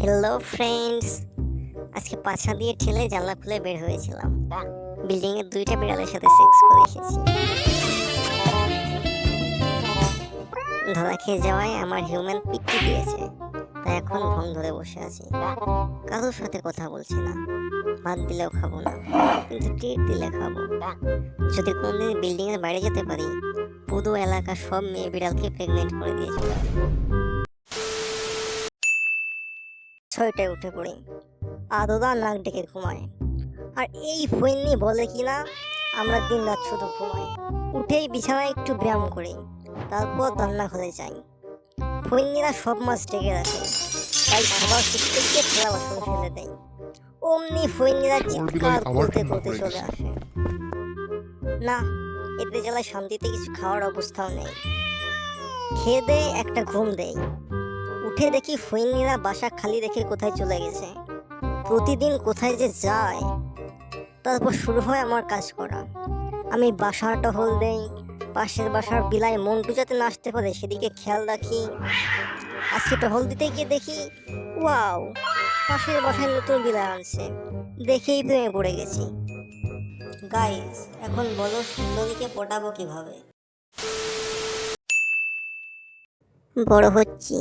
Hello friends, আজকে পাছা দিয়ে ঠেলে জানলা খুলে বের হয়েছিলাম। বিল্ডিং এর দুইটা বিড়ালের সাথে সেক্স করে এসেছি। ধরা খেয়ে যাওয়ায় আমার হিউম্যান পিট্টি দিয়েছে, তাই এখন ভং ধরে বসে আছি। কারোর সাথে কথা বলছি না, ভাত দিলেও খাবো না, কিন্তু ট্রিট দিলে খাবো। যদি কোনদিন বিল্ডিং এর বাইরে যেতে পারি, পুরো এলাকার সব মেয়ে বিড়ালকে প্রেগনেন্ট করে দিয়ে চলে আসবো। 6টায় উঠে পড়ি, আদোদা নাক ডেকে ঘুমায়। আর এই ফোননি বলে কি না আমরা দিন রাত শুধু ঘুমাই। উঠেই বিছানায় একটু ব্যায়াম করি, তারপর রান্নাঘরে যাই। ফোননিরা সব মাছ ডেকে রাখে, তাই খাবার প্রত্যেককে ফেলা বাসন ফেলে দেয়। অমনি ফোননিরা চিৎকার করতে করতে চলে আসে। না, এতে জেলায় শান্তিতে কিছু খাওয়ার অবস্থাও নেই। খেয়ে দেয় একটা ঘুম দেয়। উঠে দেখি ফোননিরা বাসা খালি রেখে কোথায় চলে গেছে। প্রতিদিন কোথায় যে যায়। তারপর শুরু হয় আমার কাজ করা। আমি বাসার টহল দেই, পাশের বাসার বিলাই মন্টু যাতে নাচতে পারে সেদিকে খেয়াল রাখি। আজকে টহল দিতে গিয়ে দেখি, ওয়াও, পাশের বাসায় নতুন বিলাই আনছে, দেখেই প্রেমে পড়ে গেছি। গাইস, এখন বলো সুন্দরীকে পটাবো কিভাবে? বড় হচ্ছি,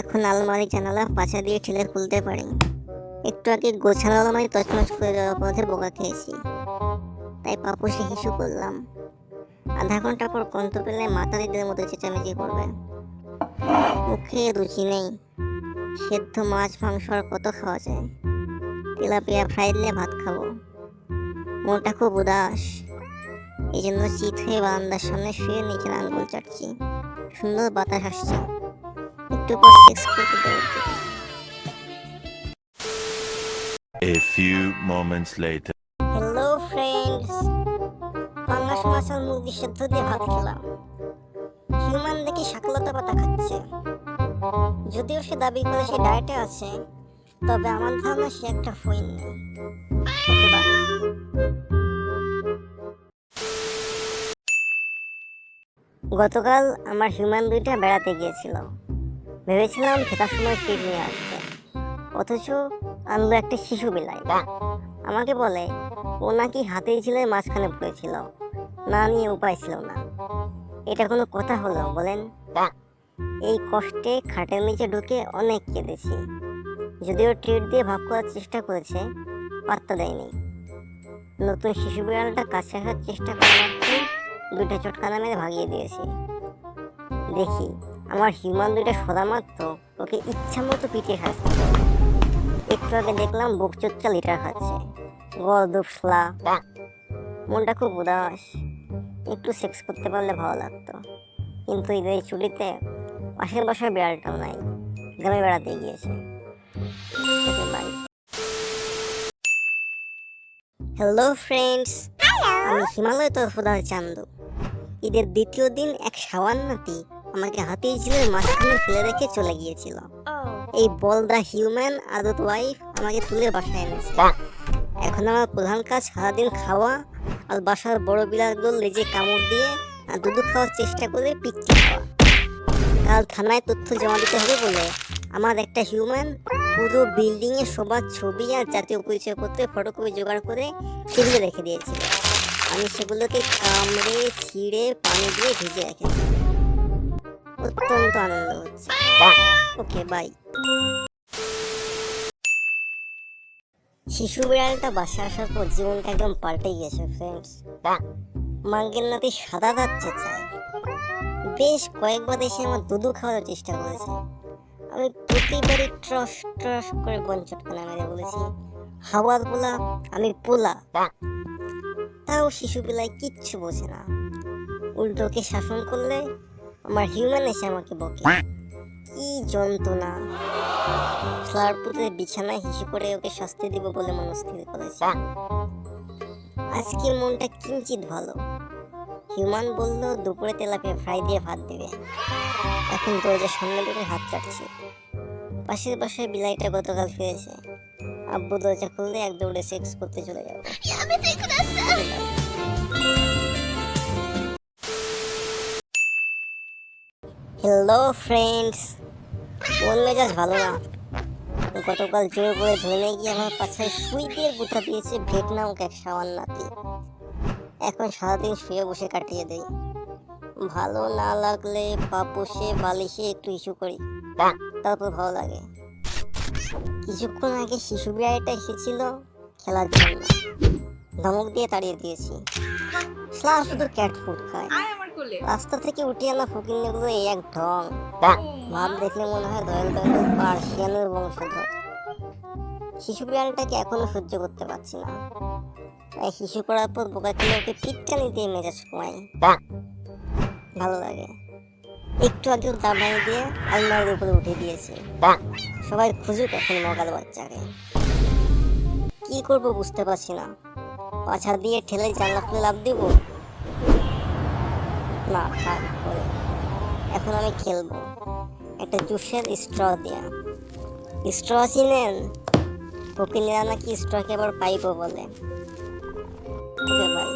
এখন আলমারি জানালা পাছা দিয়ে ঠেলে খুলতে পারি। একটু আগে গোছানো আলমারি তছনছ করে দেওয়ার পথে বোকা খেয়েছি, তাই পাপুসে হিসু করলাম। আধা ঘন্টা পর কন্ত পেলে মাতারিদের মতো চেঁচামেচি করবে। মুখে রুচি নেই, সেদ্ধ মাছ মাংস আর কত খাওয়া যায়। তেলাপিয়া ফ্রাই দিলে ভাত খাবো। মনটা খুব উদাস, এই জন্য চিত হয়ে বারান্দার সামনে শুয়ে নিচের আঙ্গুল চাটছি। সুন্দর বাতাস আসছে, একটু পর সেক্স করতে দেবো। A few moments later. Hello friends, পাঙ্গাস মাছ আর মুরগি সেদ্ধ দিয়ে ভাত খেলাম। হিউম্যান দেখি শাকলতা পাতা খাচ্ছে। যদিও সে দাবি করে সে ডায়েটে আছে, তবে আমার ধারণা সে একটা ফইন নেই। Okay bye. গতকাল আমার হিউম্যান দুইটা বেড়াতে গিয়েছিল। ভেবেছিলাম ফেরার সময় ট্রিট নিয়ে আসবে, অথচ আনলো একটা শিশু বিলাই। আমাকে বলে ও নাকি হাতির ঝিলের মাঝখানে পড়েছিল, না নিয়ে উপায় ছিল না। এটা কোনো কথা হলো বলেন? এই কষ্টে খাটের নিচে ঢুকে অনেক কেঁদেছি। যদিও ট্রিট দিয়ে ভাব করার চেষ্টা করেছে, পাত্তা দেয়নি। নতুন শিশু বিড়ালটা কাছে আসার চেষ্টা করা মাত্রই দুইটা চটকানা মেরে ভাগিয়ে দিয়েছি। দেখি আমার হিউম্যান দুইটা সরা মাত্র ওকে ইচ্ছা মতো পিটিয়ে খাচ্ছে। একটু আগে দেখলাম বুক চোচ্চা লিটার খাচ্ছে, গল দুপসলা। মনটা খুব উদাস, একটু সেক্স করতে পারলে ভালো লাগতো। কিন্তু ঈদের ছুটিতে পাশের বাসার বিড়ালটাও নাই, গ্রামে বেড়াতে গিয়েছে। হ্যালো ফ্রেন্ডস, আমি হিমালয় তরফদার চান্দু। ঈদের দ্বিতীয় দিন এক সাওয়ান নাতি আমাকে হাতির ঝিলের মাঝখানে ফেলে রেখে চলে গিয়েছিল। এই বলদা হিউম্যান আদত ওয়াইফ আমাকে তুলে বাসায় এনেছে। এখন আমার প্রধান কাজ সারাদিন খাওয়া আর বাসার বড় বিড়ালগুলো লেজে কামড় দিয়ে আর দুধু খাওয়ার চেষ্টা করে পিচ্ছি খাওয়া। কাল থানায় তথ্য জমা দিতে হবে বলে আমার একটা হিউম্যান পুরো বিল্ডিং এ সবার ছবি আর জাতীয় পরিচয়পত্রের ফটোকপি জোগাড় করে টেবিলে রেখে দিয়েছিল। আমি সেগুলোকে কামড়ে ছিঁড়ে পানি দিয়ে ভিজে রেখেছি। অত্যন্ত আনন্দ হচ্ছে। Okay bye. শিশু বিড়ালটা বাসা আসার পর জীবনটা একদম পাল্টে গিয়েছে ফ্রেন্ডস। মাঙ্গের নাতি সাদা দাঁত চেঁচায়। বেশ কয়েকবার এসে আমার দুধু খাওয়ার চেষ্টা করেছে। আমি প্রতিবারই ট্রস ট্রস করে বঞ্চটকানা মেরে বলেছি, হাওয়ার পোলা, আমি পোলা। তাও শিশু বিলাই কিচ্ছু বোঝে না। উল্টো ওকে শাসন করলে আমার হিউম্যান এসে আমাকে বকে। কি যন্ত্রণা! ফ্লার পুঁতে বিছানায় হিসু করে ওকে শাস্তি দিব বলে মনস্থির করেছে। আজকের মনটা কিঞ্চিত ভালো। হিউম্যান বলল দুপুরে তেলাপিয়া ফ্রাই দিয়ে ভাত দিবে। এখন দরজার সামনে দুটো হাত চাটছি। পাশের বাসায় বিলাইটা গতকাল ফিরেছে। আব্বু দরজা খুললে এক দৌড়ে সেক্স করতে চলে যাবে। হ্যালো ফ্রেন্ডস, মন মেজাজ ভালো না। গতকাল জোর করে ধরে গিয়ে আমার পাছায় সুই দিয়ে গুঁতা দিয়েছে ভেট নামক এক সাওয়ান নাতি। এখন সারাদিন শুয়ে বসে কাটিয়ে দেই। ভালো না লাগলে পাপোশে বালিশে একটু ইস্যু করি, তারপর ভালো লাগে। কিছুক্ষণ আগে শিশু বিড়ালটা এসেছিল খেলার জন্য, ধমক দিয়ে তাড়িয়ে দিয়েছি। শালা শুধু ক্যাট ফুড খায়। আয় আমার কোলে। রাস্তা থেকে উঠিয়ে আনা ফকিন্নিগুলো এই এক ঢং। ও ভাব দেখলে মনে হয় রয়্যাল বেঙ্গল পার্সিয়ানের বংশধর। শিশু বিড়ালটাকে এখনো সহ্য করতে পারছি না, তাই শিশু করার পর বোকা কিনে ওকে পিটকানি দিয়ে মেজাজ কমাই। ভালো লাগে। একটু আগে দাবাই দিয়ে আলমারির উপরে উঠে দিয়েছে। সবাই খুঁজুক এখন মগাল বাচ্চাকে। কি করব বুঝতে পারছি না। পাছা দিয়ে ঠেলে জানলা খুলে লাভ দিব? না থাক করে। এখন আমি খেলবো একটা জুসের স্ট্র দিয়া। স্ট্র চিনেন? ফকিনেরা নাকি স্ট্রকে আবার পাইপও বলে। ওকে ভাই।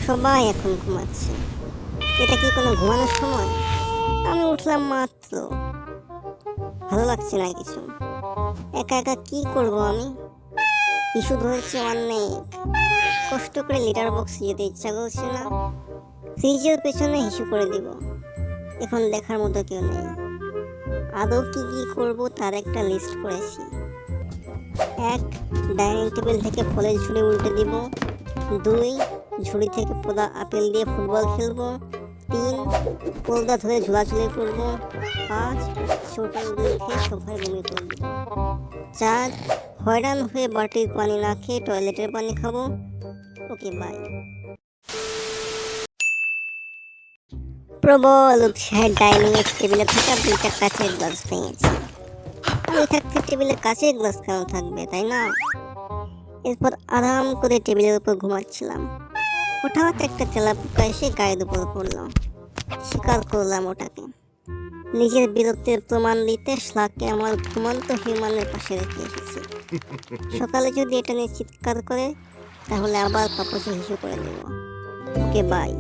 সবাই এখন ঘুমাচ্ছে। এটা কি কোনো ঘুমানোর সময়? আমি উঠলাম মাত্র। ভালো লাগছে না কিছু। একা একা কি করব আমি? ইস্যু ধরেছে অনেক। কষ্ট করে লিটার বক্স যেতে ইচ্ছা করছে না। ফ্রিজের পেছনে হিসু করে দিব। এখন দেখার মতো কেউ নেই। আদৌ কি কি করবো তার একটা লিস্ট করেছি। 1. ডাইনিং টেবিল থেকে ফলের ঝুড়ি উল্টে দিব। 2. ঝুড়ি থেকে পোড়া আপেল দিয়ে ফুটবল খেলবো। 3. পর্দা ধরে ঝোলাঝুলি করবো। 5. ছোটাল দুধ খেয়ে সোফায় বমি করে দিব। 4. হয়রান হয়ে বাটির পানি না খেয়ে টয়লেটের পানি খাবো। Okay bye. প্রবল উৎসাহে ডাইনিং এর টেবিলে থাকা 2টা কাচের গ্লাস ভেঙেছি। আমি থাকতে টেবিলে কাচের গ্লাস কেন থাকবে, তাই না? এরপর আরাম করে টেবিলের উপর ঘুমাচ্ছিলাম। হঠাৎ একটা তেলাপোকা এসে গায়ের উপর পড়লো। শিকার করলাম ওটাকে। নিজের বীরত্বের প্রমাণ দিতে শ্লাকে আমার ঘুমন্ত হিউম্যানের পাশে রেখে এসেছি। সকালে যদি এটা নিয়ে চিৎকার করে তাহলে আবার পাপসে হিসু করে দেব। Okay bye.